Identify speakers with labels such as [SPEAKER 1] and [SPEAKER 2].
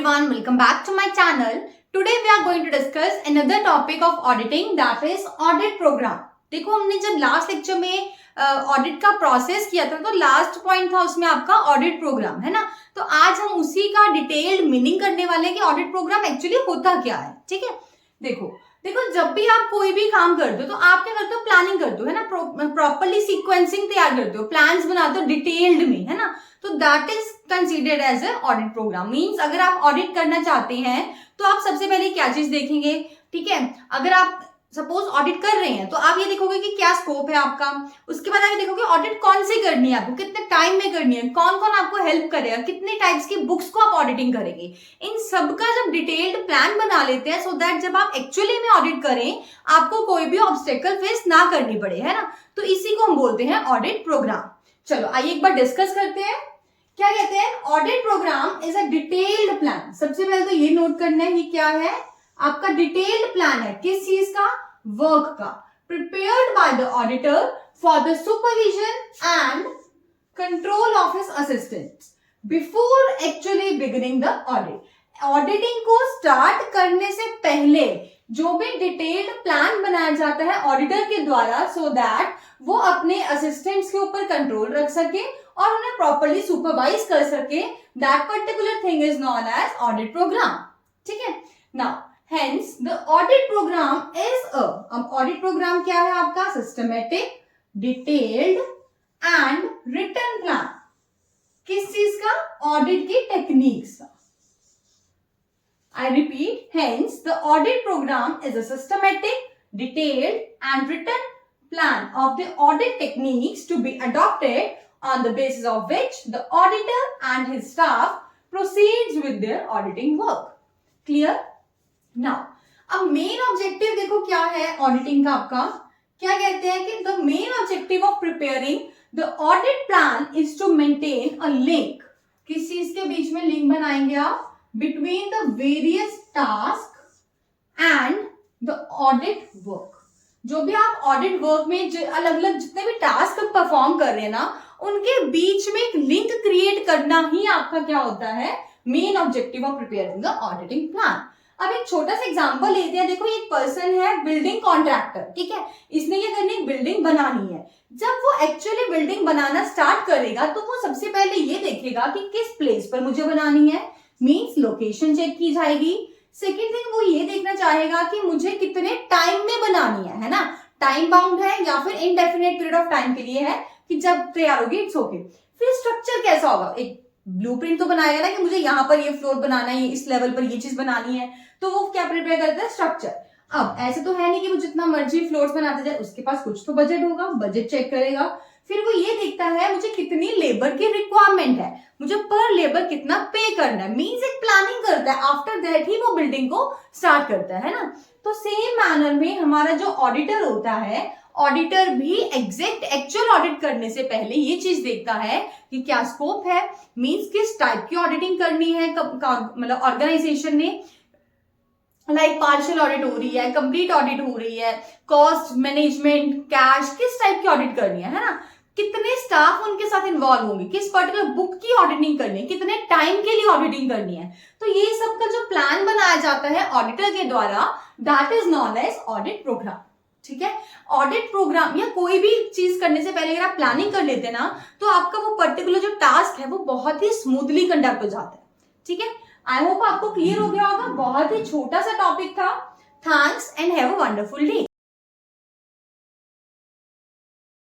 [SPEAKER 1] everyone, welcome back to my channel. Today we are going to discuss another topic of auditing, that is audit program. देखो हमने जब last lecture में audit का process किया था तो लास्ट पॉइंट था उसमें आपका ऑडिट प्रोग्राम, है ना। तो आज हम उसी का डिटेल्ड मीनिंग करने वाले हैं कि ऑडिट प्रोग्राम एक्चुअली होता क्या है। ठीक है, देखो जब भी आप कोई भी काम करते हो तो आप क्या करते हो, प्लानिंग करते हो, है ना। प्रॉपरली सीक्वेंसिंग तैयार करते हो, प्लान्स बनाते हो डिटेल्ड में, है ना। तो that is considered as a audit program. Means अगर आप ऑडिट करना चाहते हैं तो आप सबसे पहले क्या चीज देखेंगे। ठीक है, अगर आप सपोज ऑडिट कर रहे हैं तो आप ये देखोगे कि क्या स्कोप है आपका। उसके बाद आप देखोगे ऑडिट कौन सी करनी है आपको, कितने टाइम में करनी है, कौन कौन आपको हेल्प करेगा, कितने टाइप्स की बुक्स को आप ऑडिटिंग करेंगे। इन सब का जब डिटेल्ड प्लान बना लेते हैं सो दैट जब आप एक्चुअली में ऑडिट करें आपको कोई भी ऑब्स्टेकल फेस ना करनी पड़े, है ना। तो इसी को हम बोलते हैं ऑडिट प्रोग्राम। चलो आइए एक बार डिस्कस करते हैं क्या कहते हैं। Audit program is a detailed plan. सबसे पहले तो ये नोट करना है कि क्या है आपका डिटेल्ड प्लान है, किस चीज का, वर्क का, prepared by the auditor for the supervision and control of his assistants before actually beginning the audit. Auditing को स्टार्ट करने से पहले जो भी डिटेल्ड प्लान बनाया जाता है ऑडिटर के द्वारा सो दैट वो अपने असिस्टेंट्स के ऊपर कंट्रोल रख सके और उन्हें प्रॉपर्ली सुपरवाइज कर सके। That particular thing is known as audit program. ठीक है, now hence the audit program is a, अब ऑडिट प्रोग्राम क्या है आपका, systematic, detailed and written plan. किस चीज का, ऑडिट की टेक्निक्स का। I repeat, hence the audit program is a systematic, detailed and written plan of the audit techniques to be adopted on the basis of which the auditor and his staff proceeds with their auditing work. Clear? Now, अब main objective देखो क्या है auditing का आपका। क्या कहते हैं कि the main objective of preparing the audit plan is to maintain a link. किस चीज के बीच में लिंक बनाएंगे आप, between the various task and the audit work. जो भी आप ऑडिट वर्क में अलग अलग जितने भी टास्क परफॉर्म कर रहे हैं ना उनके बीच में एक लिंक क्रिएट करना ही आपका क्या होता है, main objective of preparing the auditing plan. अब एक छोटा सा एग्जांपल लेते हैं। देखो एक पर्सन है बिल्डिंग कॉन्ट्रैक्टर, ठीक है, इसने ये करनी एक बिल्डिंग बनानी है। जब वो एक्चुअली बिल्डिंग बनाना स्टार्ट करेगा तो वो सबसे पहले ये देखेगा कि किस प्लेस पर मुझे बनानी है, मींस लोकेशन चेक की जाएगी। सेकेंड थिंग वो ये देखना चाहेगा कि मुझे कितने टाइम में बनानी है ना, टाइम बाउंड है या फिर इनडेफिनेट पीरियड ऑफ टाइम के लिए है कि जब तैयार होगी इट्स ओके। फिर स्ट्रक्चर कैसा होगा, एक ब्लूप्रिंट तो बनाएगा ना कि मुझे यहाँ पर ये फ्लोर बनाना है, इस लेवल पर ये चीज बनानी है, तो वो क्या प्रिपेयर करता है, स्ट्रक्चर। अब ऐसे तो है नहीं कि वो जितना मर्जी फ्लोर्स बनाते जाए, उसके पास कुछ तो बजट होगा, बजट चेक करेगा। फिर वो ये देखता है मुझे कितनी लेबर की रिक्वायरमेंट है, मुझे पर लेबर कितना पे करना है, मींस एक प्लानिंग करता है। आफ्टर दैट ही वो बिल्डिंग को स्टार्ट करता है ना। तो सेम मैनर में हमारा जो ऑडिटर होता है, ऑडिटर भी एग्जैक्ट एक्चुअल ऑडिट करने से पहले ये चीज देखता है कि क्या स्कोप है, मींस किस टाइप की ऑडिटिंग करनी है, मतलब ऑर्गेनाइजेशन ने लाइक पार्शियल ऑडिट हो रही है, कंप्लीट ऑडिट हो रही है, कॉस्ट मैनेजमेंट, कैश, किस टाइप की ऑडिट करनी है ना, कितने स्टाफ उनके साथ इन्वॉल्व होंगे, किस पर्टिकुलर बुक की ऑडिटिंग करनी है, कितने टाइम के लिए ऑडिटिंग करनी है। तो ये सब का जो प्लान बनाया जाता है ऑडिटर के द्वारा that is known as audit program. ठीक है, ऑडिट प्रोग्राम या कोई भी चीज करने से पहले अगर आप प्लानिंग कर लेते हैं ना तो आपका वो पर्टिकुलर जो टास्क है वो बहुत ही स्मूथली कंडक्ट हो जाता है। ठीक है, आई होप आपको क्लियर हो गया होगा। बहुत ही छोटा सा टॉपिक था। Thanks and have a wonderful day.